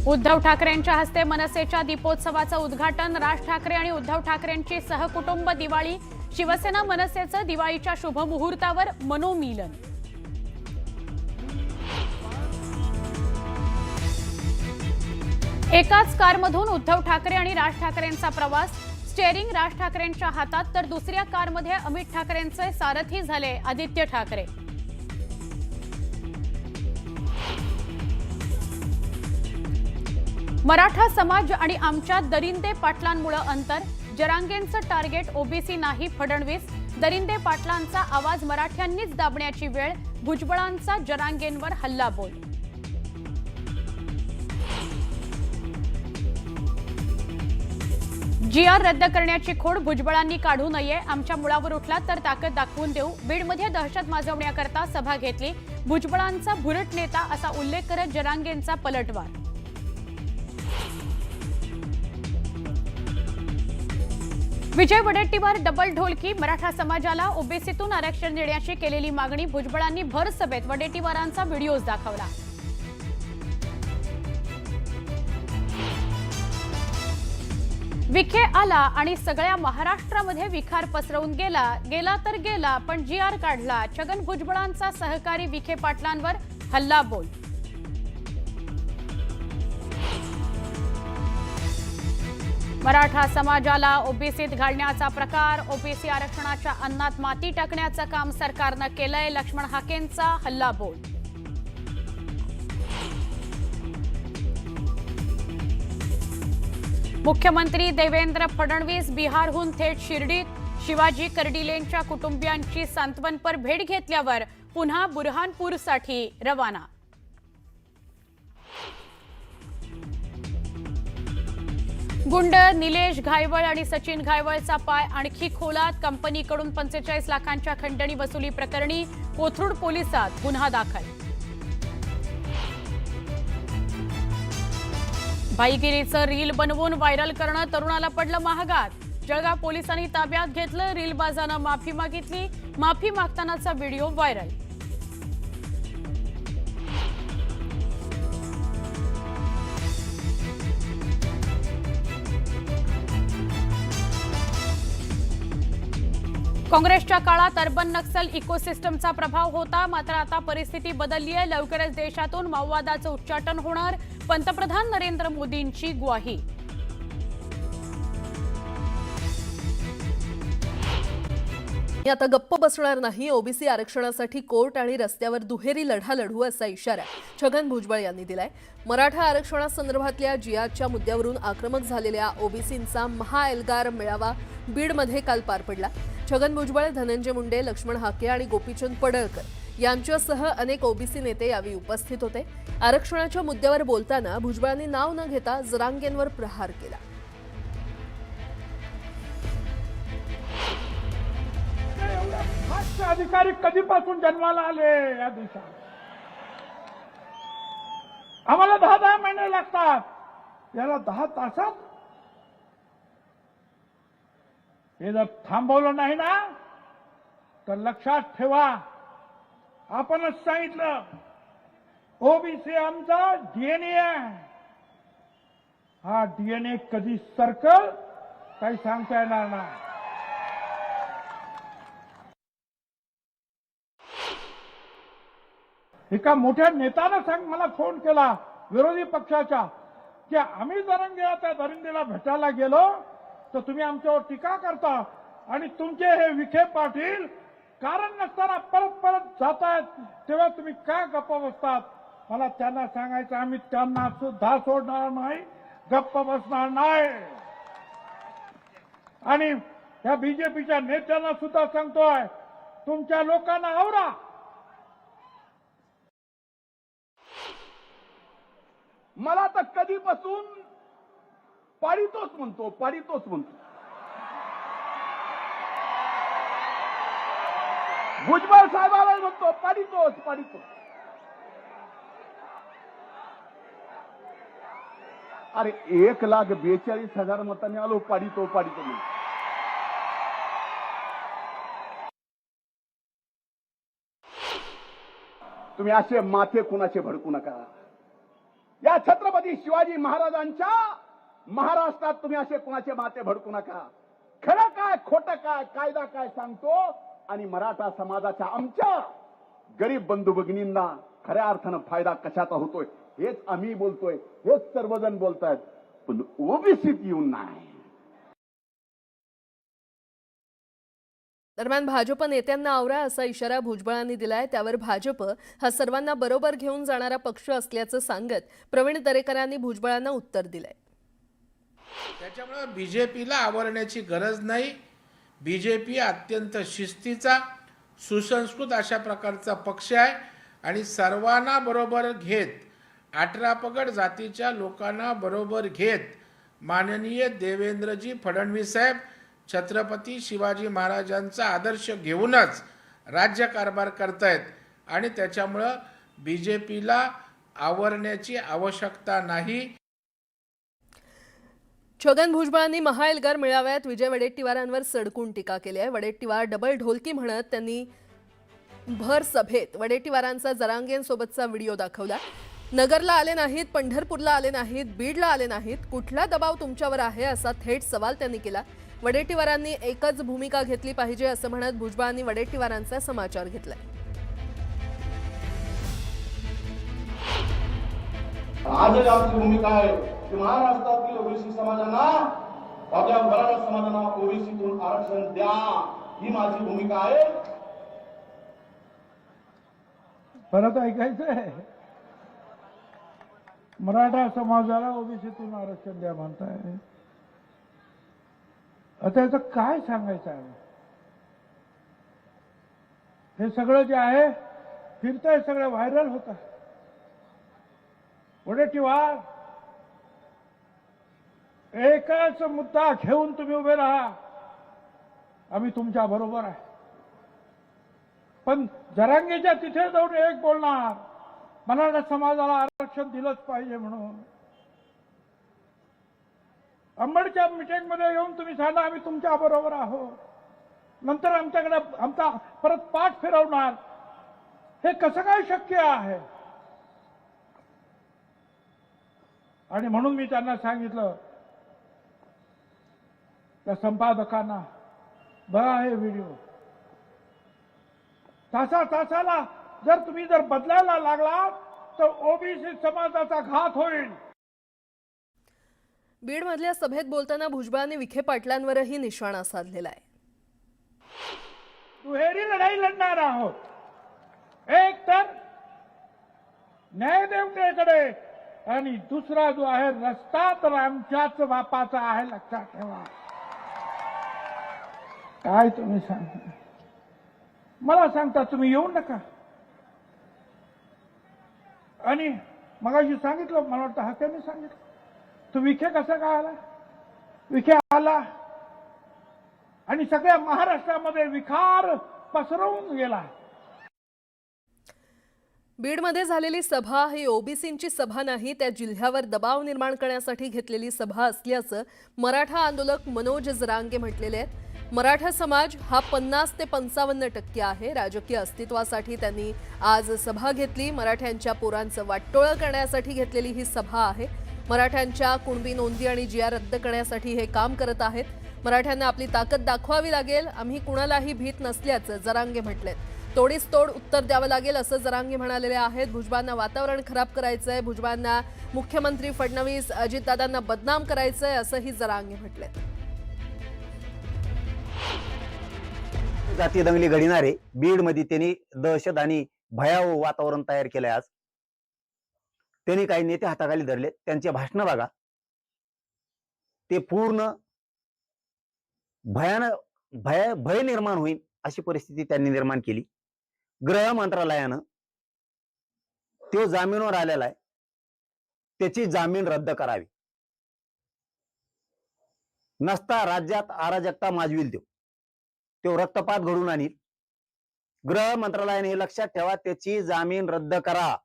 उद्धव ठाकरेंच्या हस्ते मनसेच्या दीपोत्सवाचं उद्घाटन। राज ठाकरे आणि उद्धव ठाकरेंची सहकुटुंब दिवाळी। शिवसेना मनसेचं दिवाळीच्या शुभमुहूर्तावर मनोमिलन। एकाच कारमधून उद्धव ठाकरे आणि राज ठाकरेंचा प्रवास। स्टीअरिंग राज ठाकरेंच्या हातात तर दुसऱ्या कारमध्ये अमित ठाकरेंचे सारथी झाले आदित्य ठाकरे। मराठा समाज आणि आमच्या दरिंदे पाटलांमुळे अंतर। जरांगेंचं टार्गेट ओबीसी नाही फडणवीस। दरिंदे पाटलांचा आवाज मराठ्यांनीच दाबण्याची वेळ। भुजबळांचा जरांगेंवर हल्लाबोल। जीआर रद्द करण्याची खोड भुजबळांनी काढू नये। आमच्या मुळावर उठला तर ताकद दाखवून देऊ। बीडमध्ये दहशत माजवण्याकरता सभा घेतली। भुजबळांचा भुरट नेता असा उल्लेख करत जरांगेंचा पलटवार। विजय वडेट्टीवार डबल ढोलकी। मराठा समाजाला ओबीसीतून आरक्षण देण्याची केलेली मागणी। भुजबळांनी भर सभेत वडेट्टीवारांचा व्हिडिओ दाखवला। विखे आला आणि सगळ्या महाराष्ट्रामध्ये विखार पसरवून गेला तर गेला, पण जीआर काढला। छगन भुजबळांचा सहकारी विखे पाटलांवर हल्लाबोल। मराठा समाजाला ओबीसीत घालण्याचा प्रकार। ओबीसी आरक्षणाच्या अन्नात माती टाकण्याचं काम सरकारनं केलंय। लक्ष्मण हाकेंचा हल्लाबोल। मुख्यमंत्री देवेंद्र फडणवीस बिहारहून थेट शिर्डीत। शिवाजी कर्डिलेंच्या कुटुंबियांची सांत्वनपर भेट घेतल्यावर पुन्हा बुरहानपूरसाठी रवाना। गुंड निलेश घायवळ आणि सचिन घायवळचा पाय आणखी खोलात। कंपनीकडून 45 लाखांच्या खंडणी वसुली प्रकरणी कोथरूड पोलिसात गुन्हा दाखल। भाईगिरीचं रील बनवून व्हायरल करणं तरुणाला पडलं महागात। जळगाव पोलिसांनी ताब्यात घेतलं। रीलबाजानं माफी मागितली। माफी मागतानाचा व्हिडिओ व्हायरल। काँग्रेसच्या काळात अर्बन नक्सल इकोसिस्टमचा प्रभाव होता, मात्र आता परिस्थिती बदलली आहे। लवकरच देशातून माओवादाचं उच्चाटन होणार। पंतप्रधान नरेंद्र मोदींची ग्वाही। आता गप्प बसणार नाही। ओबीसी आरक्षणासाठी कोर्ट आणि रस्त्यावर दुहेरी लढा लढू असा इशारा छगन भुजबळ यांनी दिलाय। मराठा आरक्षणासंदर्भातल्या जीआरच्या मुद्द्यावरून आक्रमक झालेल्या ओबीसींचा महाएल्गार मेळावा बीडमध्ये काल पार पडला। छगन भुजबळ, धनंजय मुंडे, लक्ष्मण हाके आणि गोपीचंद पडळकर यांच्यासह अनेक ओबीसी नेते यावेळी उपस्थित होते। आरक्षणाच्या मुद्द्यावर बोलताना भुजबळांनी नाव न घेता जरांगेंवर प्रहार केला। अधिकारी कधीपासून जन्माला आले या देशात? आम्हाला 10 महिने लागतात, याला 10 तासात? हे जर थांबवलं नाही ना तर लक्षात ठेवा, आपणच सांगितलं ओबीसी आमचा डीएनए आहे। हा डीएनए कधी सरकल काही सांगता येणार नाही। एका मोठ्या नेत्यानं मला फोन केला विरोधी पक्षाच्या, की आम्ही जरांगे त्या दरिंदेला भेटायला गेलो तर तुम्ही आमच्यावर टीका करता आणि तुमचे हे विखे पाटील कारण नसताना परत जातायत, तेव्हा तुम्ही काय गप्प बसतात? मला त्यांना सांगायचं, आम्ही त्यांना सुद्धा सोडणार नाही, गप्प बसणार नाही। आणि या बीजेपीच्या नेत्यांना सुद्धा सांगतोय, तुमच्या लोकांना आवरा। मला तर कधीपासून पाडितोच म्हणतो। भुजबळ साहेबाला म्हणतो पाडितोच। अरे 1,42,000 मतांनी आलो, पाडितो म्हणून। तुम्ही असे माथे कुणाचे भडकू नका। या छत्रपती शिवाजी महाराजांच्या महाराष्ट्रात तुम्ही असे कुणाचे माते भडकू नका. खरं काय खोटं काय कायदा काय सांगतो आणि मराठा समाजाच्या आमच्या गरीब बंधू भगिनींना खऱ्या अर्थानं फायदा कशाचा होतोय हेच आम्ही बोलतोय, हेच सर्वजण बोलतायत, पण ओबीसीत येऊन नाही. दरम्यान भाजप नेत्यांना आवरा असा इशारा भुजबळांनी दिलाय. त्यावर भाजप हा सर्वांना बरोबर घेऊन जाणारा पक्ष असल्याचं सांगत प्रवीण दरेकरांनी भुजबळांना उत्तर दिलंय. त्याच्यामुळे बीजेपीला आवरण्याची गरज नाही. बीजेपी अत्यंत शिस्तीचा सुसंस्कृत अशा प्रकारचा पक्ष आहे आणि सर्वांना बरोबर घेत 18 पगड जातीच्या लोकांना बरोबर घेत माननीय देवेंद्रजी फडणवीस साहेब छत्रपती शिवाजी महाराजांचा आदर्श घेऊनच राज्य कारभार करतायत आणि त्याच्यामुळं बीजेपीला आवरण्याची आवश्यकता नाही. छगन भुजबळांनी महाएल्गार मेळाव्यात विजय वडेट्टीवारांवर सडकून टीका केली आहे. वडेट्टीवार डबल ढोलकी म्हणत त्यांनी भर सभेत वडेट्टीवारांचा जरांगेंसोबतचा व्हिडिओ दाखवला. नगरला आले नाहीत, पंढरपूरला आले नाहीत, बीडला आले नाहीत, कुठला दबाव तुमच्यावर आहे असा थेट सवाल त्यांनी केला. वडेट्टीवारांनी एकच भूमिका घेतली पाहिजे असं म्हणत भुजबळांनी वडेट्टीवारांचा समाचार घेतलाय. आज आमची भूमिका आहे की महाराष्ट्रातील ओबीसी समाजांना आपल्या मराठा समाजांना ओबीसीतून आरक्षण द्या, ही माझी भूमिका आहे. परत ऐकायचंय, मराठा समाजाला ओबीसीतून आरक्षण द्या म्हणताय. आता याचं काय सांगायचं आहे? हे सगळं जे आहे फिरतंय, सगळं व्हायरल होतं. वडेट्टीवार एकच मुद्दा घेऊन तुम्ही उभे राहा, आम्ही तुमच्या बरोबर आहे. पण जरांगेच्या तिथे जाऊन एक बोलणार मराठा समाजाला आरक्षण दिलंच पाहिजे म्हणून. अंबडच्या मिटिंगमध्ये येऊन तुम्ही सांगा आम्ही तुमच्या बरोबर आहोत, नंतर आमच्याकडे आमचा परत पाठ फिरवणार. हे कसं काय शक्य आहे? आणि म्हणून मी त्यांना सांगितलं त्या संपादकांना, बघा हे व्हिडिओ, तासाला जर तुम्ही बदलायला लागलात तर ओबीसी समाजाचा घात होईल. बीडमधल्या सभेत बोलताना भुजबळांनी विखे पाटलांवरही निशाणा साधलेला आहे. दुहेरी लढाई लढणार आहोत. एक तर न्यायदेवतेकडे आणि दुसरा जो आहे रस्ता तर आमच्याच बापाचा आहे, लक्षात ठेवा. काय तुम्ही सांगता? मला सांगता तुम्ही येऊ नका. आणि मगाशी सांगितलं, मला वाटतं हाक्याने सांगितलं, तो विखे कसा काय आला? विखे आला आणि सगळ्या महाराष्ट्रामध्ये विखार पसरवून गेला. बीडमध्ये झालेली सभा ही ओबीसींची सभा नाही, त्या जिल्ह्यावर दबाव निर्माण करण्यासाठी घेतलेली सभा असल्याचं मराठा आंदोलक मनोज जरांगे म्हटलेले आहेत. मराठा समाज हा 50 ते 55% आहे. राजकीय अस्तित्वासाठी त्यांनी आज सभा घेतली. मराठ्यांच्या पोरांचं वाटोळं करण्यासाठी घेतलेली ही सभा आहे. मराठ्यांच्या कुणबी नोंदी आणि जिया रद्द करण्यासाठी हे काम करत आहेत. मराठ्यांना आपली ताकद दाखवावी लागेल, आम्ही कुणालाही भीत नसल्याचं जरांगे म्हटलेत. तोडीस तोड उत्तर द्यावं लागेल असं जरांगे म्हणालेले आहेत. भुजबळांना वातावरण खराब करायचंय, भुजबळांना मुख्यमंत्री फडणवीस अजितदादांना बदनाम करायचंय असंही जरांगे म्हटलेत. जाती दंगली घडणारे बीडमध्ये त्यांनी दहशत आणि भयावह वातावरण तयार केलंय. आज त्यांनी काही नेते हाताखाली धरले, त्यांचे भाषण बघा, ते पूर्ण भय निर्माण होईल अशी परिस्थिती त्यांनी निर्माण केली. गृह मंत्रालयानं तो जामीनवर आलेला आहे, त्याची जामीन रद्द करावी. नसता राज्यात अराजकता माजविल तो रक्तपात घडून आणील. गृह मंत्रालयाने हे लक्षात ठेवा, त्याची जामीन रद्द करा.